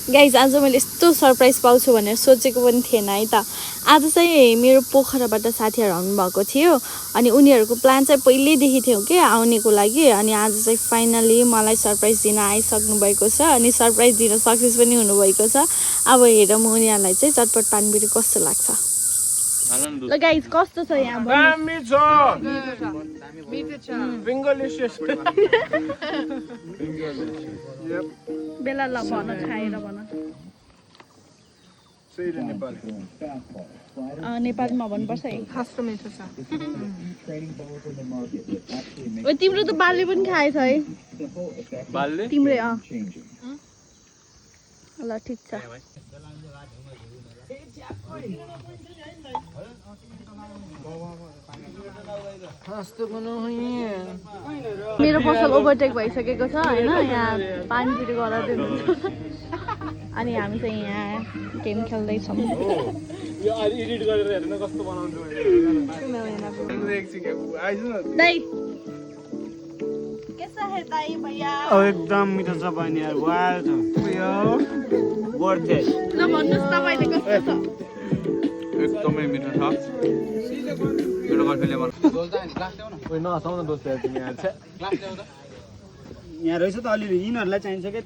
Guys आज मैले यस्तो सरप्राइज पाउँछु भनेर सोचेको पनि थिएन है त। आज चाहिँ मेरो पोखराबाट साथीहरू आउनुभएको थियो अनि उनीहरूको प्लान चाहिँ पहिल्यैदेखि थियो कि आउनेको लागि। अनि आज चाहिँ फाइनली मलाई सरप्राइज दिन आइसक्नु भएको छ अनि सरप्राइज दिन सक्सेस पनि हुनुभएको छ। अब हेरौँ उनीहरूलाई चाहिँ चटपट पानीपुरी कस्तो लाग्छ। ल गाइज कस्तो छ यहाँ? दामी छ मिठो छ फिङ्गरलेसियस बेला ल भन खाएर भन। सही नेपाल नेपालमा भन्नुपर्छ है। खासको मिठो छ। ओ तिम्रो त बालले पनि खाएछ है? बालले तिम्रै ल ठिक छ। मेरो पसल ओभरटेक भइसकेको छ होइन। यहाँ पानीपुरी गराउँदै हुनुहुन्छ अनि हामी चाहिँ यहाँ गेम खेल्दैछौँ। एडिट गरेर हेर्न कस्तो बनाउँछु दाइ कैसा है दाइ भैया? एकदम मिठो छ बहिनी यार, वाह छ वर्थ इट। ल भन्नुस् तपाईले कस्तो छ? एकदमै मिठो छ। मेरो गर्लफ्रेन्डले भन्छ ओइ नहसाउन दोस्त यार तिमी यार। यहाँ रहेछ त अलिअलि यिनीहरूलाई चाहिन्छ के